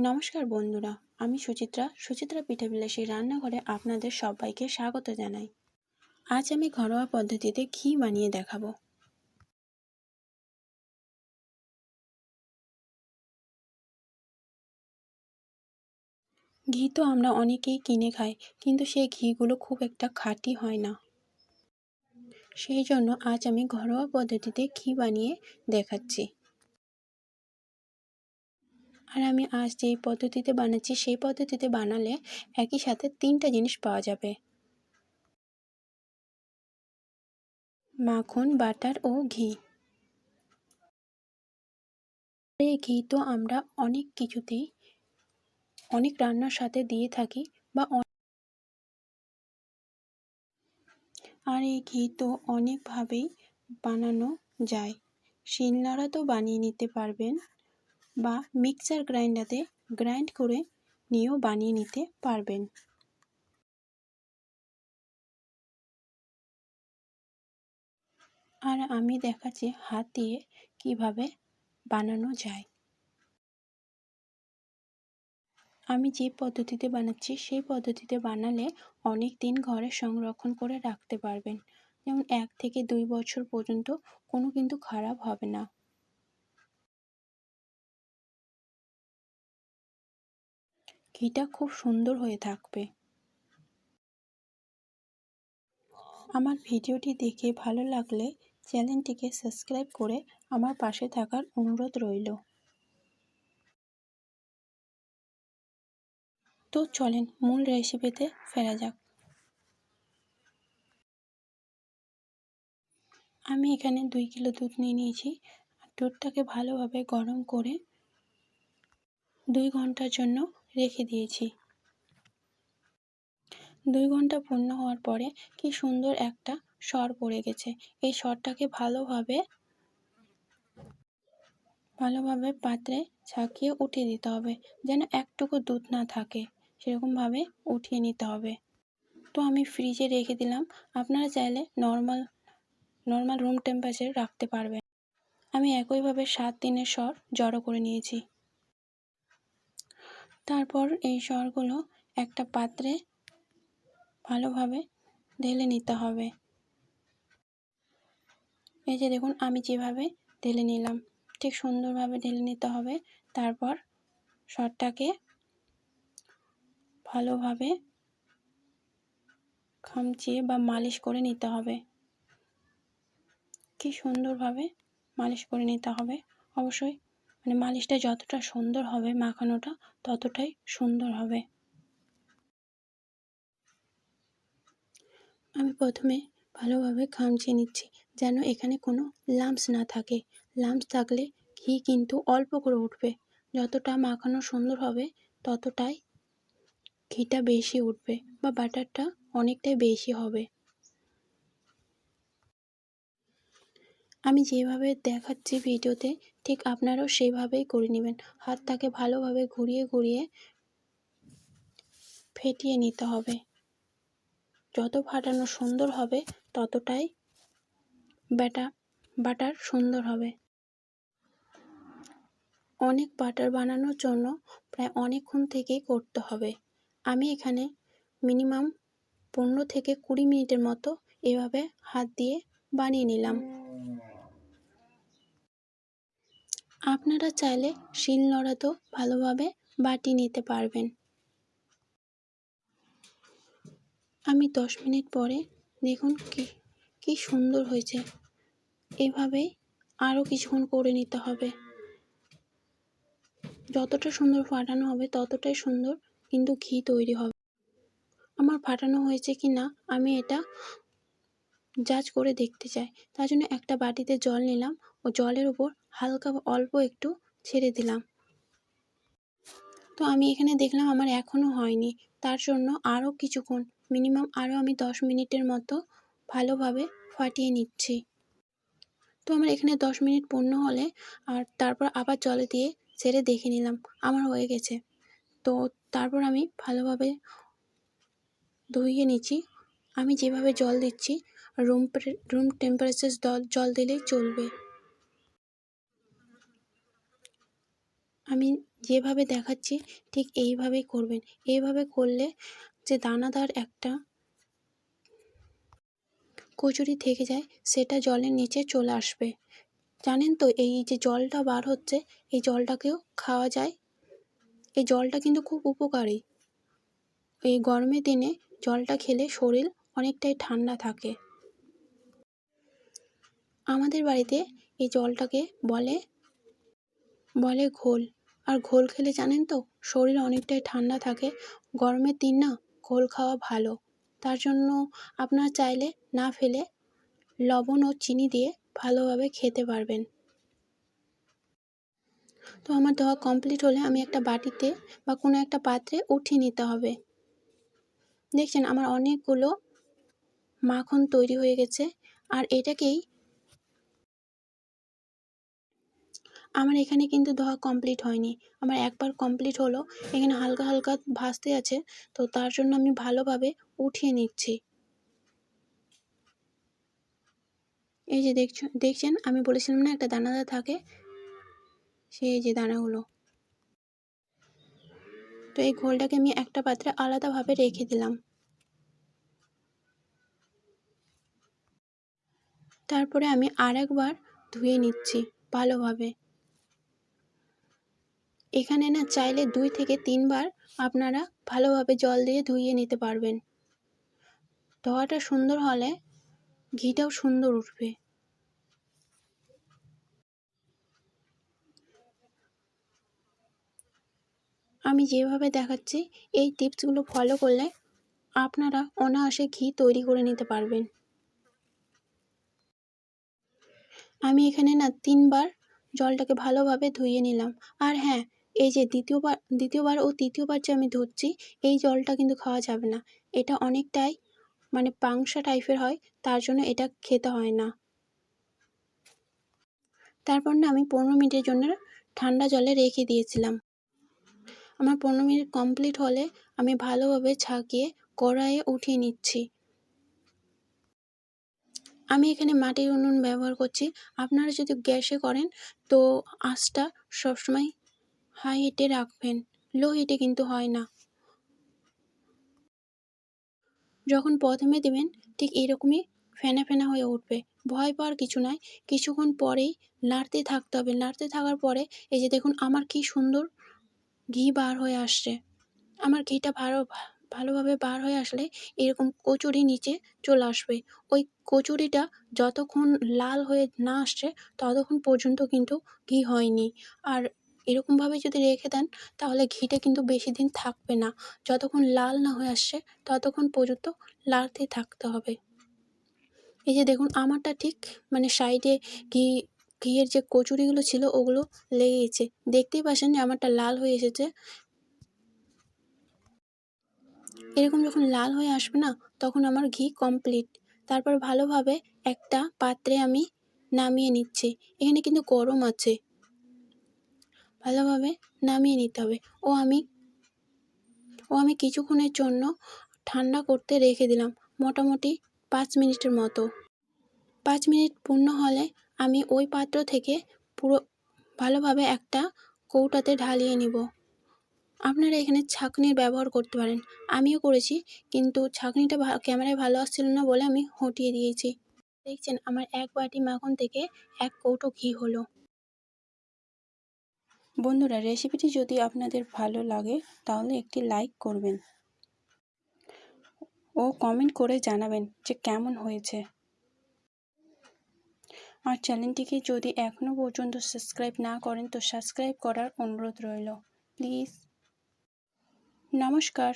নমস্কার বন্ধুরা, আমি সুচিত্রা পিঠাবিলাসী রান্নাঘরে আপনাদের সবাইকে স্বাগত জানাই। আজ আমি ঘরোয়া পদ্ধতিতে ঘি বানিয়ে দেখাবো। ঘি তো আমরা অনেকেই কিনে খাই, কিন্তু সেই ঘিগুলো খুব একটা খাঁটি হয় না। সেই জন্য আজ আমি ঘরোয়া পদ্ধতিতে ঘি বানিয়ে দেখাচ্ছি। আর আমি আজ যেই পদ্ধতিতে বানাচ্ছি সেই পদ্ধতিতে বানালে একই সাথে 3টা জিনিস পাওয়া যাবে: মাখন, বাটার ও ঘি। এই ঘি তো আমরা অনেক কিছুতেই অনেক রান্নার সাথে দিয়ে থাকি বা আর এই ঘি তো অনেকভাবেই বানানো যায়। শিলনোড়াতেও বানিয়ে নিতে পারবেন বা মিক্সার গ্রাইন্ডারে গ্রাইন্ড করে নিয়েও বানিয়ে নিতে পারবেন। আর আমি দেখাচ্ছি হাত দিয়ে কিভাবে বানানো যায়। আমি যে পদ্ধতিতে বানাচ্ছি সেই পদ্ধতিতে বানালে অনেক দিন ঘরে সংরক্ষণ করে রাখতে পারবেন। যেমন 1 থেকে 2 বছর পর্যন্ত কোনো কিন্তু খারাপ হবে না। ঘিটা খুব সুন্দর হয়ে থাকবে। আমার ভিডিওটি দেখে ভালো লাগলে চ্যানেলটিকে সাবস্ক্রাইব করে আমার পাশে থাকার অনুরোধ রইল। তো চলেন মূল রেসিপিতে ফেরা যাক। আমি এখানে 2 কিলো দুধ নিয়ে নিয়েছি। দুধটাকে ভালোভাবে গরম করে 2 ঘন্টার জন্য রেখে দিয়েছি। 2 ঘন্টা পূর্ণ হওয়ার পরে কি সুন্দর একটা সর পড়ে গেছে। এই সরটাকে ভালোভাবে পাত্রে ছাঁকিয়ে উঠিয়ে দিতে হবে, যেন একটুকু দুধ না থাকে, সেরকমভাবে উঠিয়ে নিতে হবে। তো আমি ফ্রিজে রেখে দিলাম। আপনারা চাইলে নর্মাল রুম টেম্পারেচারে রাখতে পারবেন। আমি একইভাবে 7 দিনের সর জড়ো করে নিয়েছি। তারপর এই সরগুলো একটা পাত্রে ভালোভাবে ঢেলে নিতে হবে। এই যে দেখুন আমি যেভাবে ঢেলে নিলাম, ঠিক সুন্দরভাবে ঢেলে নিতে হবে। তারপর সরটাকে ভালোভাবে খামচিয়ে বা মালিশ করে নিতে হবে। কি সুন্দরভাবে মালিশ করে নিতে হবে। অবশ্যই মালিশটা যতটা সুন্দর হবে, মাখানোটা ততটাই সুন্দর হবে। আমি প্রথমে ভালোভাবে খামচিয়ে নিচ্ছি, যেন এখানে কোনো লাম্পস না থাকে। লাম্পস থাকলে ঘি কিন্তু অল্প করে উঠবে। যতটা মাখানো সুন্দর হবে ততটাই ঘিটা বেশি উঠবে বা বাটারটা অনেকটাই বেশি হবে। আমি যেভাবে দেখাচ্ছি ভিডিওতে, ঠিক আপনারাও সেভাবেই করে নেবেন। হাতটাকে ভালোভাবে ঘুরিয়ে ঘুরিয়ে ফেটিয়ে নিতে হবে। যত ফাটানো সুন্দর হবে ততটাই বাটার সুন্দর হবে। অনেক বাটার বানানোর জন্য প্রায় অনেকক্ষণ থেকেই করতে হবে। আমি এখানে মিনিমাম 15 থেকে 20 মিনিটের মতো এভাবে হাত দিয়ে বানিয়ে নিলাম। আপনারা চাইলে শিলনোড়াতেও ভালোভাবে বাটিয়ে নিতে পারবেন। আমি 10 মিনিট পরে দেখুন কি সুন্দর হয়েছে। এভাবেই আরও কিছুক্ষণ করে নিতে হবে। যতটা সুন্দর ফাটানো হবে ততটাই সুন্দর কিন্তু ঘি তৈরি হবে। আমার ফাটানো হয়েছে কি না আমি এটা জাজ করে দেখতে চাই। তার জন্য একটা বাটিতে জল নিলাম ও জলের উপর হালকা অল্প একটু ছেড়ে দিলাম। তো আমি এখানে দেখলাম আমার এখনও হয়নি। তার জন্য আরও কিছুক্ষণ, মিনিমাম আরও আমি 10 মিনিটের মতো ভালোভাবে ফাটিয়ে নিচ্ছি। তো আমার এখানে 10 মিনিট পূর্ণ হলে আর তারপর আবার জলে দিয়ে ছেড়ে দেখে নিলাম আমার হয়ে গেছে। তো তারপর আমি ভালোভাবে ধুইয়ে নিচ্ছি। আমি যেভাবে জল দিচ্ছি রুম টেম্পারেচার জল দিলেই চলবে। আমি যেভাবে দেখাচ্ছি ঠিক এইভাবেই করবেন। এইভাবে করলে যে দানাদার একটা কচুরি থেকে যায় সেটা জলের নিচে চলে আসবে। জানেন তো এই যে জলটা বার হচ্ছে এই জলটাকেও খাওয়া যায়। এই জলটা কিন্তু খুব উপকারী। এই গরমের দিনে জলটা খেলে শরীর অনেকটাই ঠান্ডা থাকে। আমাদের বাড়িতে এই জলটাকে বলে ঘোল। আর ঘোল খেলে জানেন তো শরীর অনেকটাই ঠান্ডা থাকে। গরমের দিন না ঘোল খাওয়া ভালো। তার জন্য আপনারা চাইলে না ফেলে লবণ ও চিনি দিয়ে ভালোভাবে খেতে পারবেন। তো আমার ধোয়া কমপ্লিট হলে আমি একটা বাটিতে বা কোনো একটা পাত্রে উঠিয়ে নিতে হবে। দেখছেন আমার অনেকগুলো মাখন তৈরি হয়ে গেছে। আর এটাকেই আমার এখানে কিন্তু ধোয়া কমপ্লিট হয়নি। আমার একবার কমপ্লিট হলো। এখানে হালকা হালকা ভাসতে আছে, তো তার জন্য আমি ভালোভাবে উঠিয়ে নিচ্ছি। এই যে দেখছেন আমি বলেছিলাম না একটা দানাদার থাকে, সেই যে দানাগুলো। তো এই ঘোলটাকে আমি একটা পাত্রে আলাদাভাবে রেখে দিলাম। তারপরে আমি আরেকবার ধুয়ে নিচ্ছি ভালোভাবে। এখানে না চাইলে 2 থেকে 3 বার আপনারা ভালোভাবে জল দিয়ে ধুইয়ে নিতে পারবেন। ধোয়াটা সুন্দর হলে ঘিটাও সুন্দর উঠবে। আমি যেভাবে দেখাচ্ছি এই টিপসগুলো ফলো করলে আপনারা অনায়াসে ঘি তৈরি করে নিতে পারবেন। আমি এখানে না 3 বার জলটাকে ভালোভাবে ধুইয়ে নিলাম। আর হ্যাঁ, এই যে দ্বিতীয়বার ও তৃতীয়বার যে আমি ধুচ্ছি এই জলটা কিন্তু খাওয়া যাবে না। এটা অনেকটাই মানে পাংশা টাইপের হয়, তার জন্য এটা খেতে হয় না। তারপর না আমি 15 মিনিটের জন্য ঠান্ডা জলে রেখে দিয়েছিলাম। আমার 15 মিনিট কমপ্লিট হলে আমি ভালোভাবে ছাঁকিয়ে কড়াইয়ে উঠিয়ে নিচ্ছি। আমি এখানে মাটির উনুন ব্যবহার করছি। আপনারা যদি গ্যাসে করেন তো আঁচটা সবসময় হাই হিটে রাখবেন, লো হিটে কিন্তু হয় না। যখন প্রথমে দেবেন ঠিক এরকমই ফেনা ফেনা হয়ে উঠবে। ভয় পাওয়ার কিছু নয়, কিছুক্ষণ পরেই নাড়তে থাকতে হবে। নাড়তে থাকার পরে এই যে দেখুন আমার কি সুন্দর ঘি বার হয়ে আসছে। আমার ঘিটা ভালোভাবে বার হয়ে আসলে এরকম কচুরি নিচে চলে আসবে। ওই কচুরিটা যতক্ষণ লাল হয়ে না আসছে ততক্ষণ পর্যন্ত কিন্তু ঘি হয়নি। আর এরকমভাবে যদি রেখে দেন তাহলে ঘিটা কিন্তু বেশি দিন থাকবে না। যতক্ষণ লাল না হয়ে আসছে ততক্ষণ পর্যন্ত নাড়তে থাকতে হবে। এই যে দেখুন আমারটা ঠিক মানে সাইডে ঘিয়ের যে কচুরিগুলো ছিল ওগুলো লেগে গেছে। দেখতেই পাচ্ছেন যে আমারটা লাল হয়ে এসেছে। এরকম যখন লাল হয়ে আসবে না তখন আমার ঘি কমপ্লিট। তারপর ভালোভাবে একটা পাত্রে আমি নামিয়ে নিচ্ছি। এখানে কিন্তু গরম আছে, ভালোভাবে নামিয়ে নিতে হবে। আমি কিছুক্ষণের জন্য ঠান্ডা করতে রেখে দিলাম, মোটামুটি 5 মিনিটের মতো। 5 মিনিট পূর্ণ হলে আমি ওই পাত্র থেকে পুরো ভালোভাবে একটা কৌটাতে ঢালিয়ে নিব। আপনারা এখানে ছাঁকনির ব্যবহার করতে পারেন। আমিও করেছি, কিন্তু ছাঁকনিটা ক্যামেরায় ভালো আসছিল না বলে আমি হটিয়ে দিয়েছি। দেখছেন আমার 1 বাটি মাখন থেকে 1 কৌটো ঘি হলো। বন্ধুরা রেসিপিটি যদি আপনাদের ভালো লাগে তাহলে একটি লাইক করবেন ও কমেন্ট করে জানাবেন যে কেমন হয়েছে। আর চ্যানেলটিকে যদি এখনও পর্যন্ত সাবস্ক্রাইব না করেন তো সাবস্ক্রাইব করার অনুরোধ রইল প্লিজ। নমস্কার।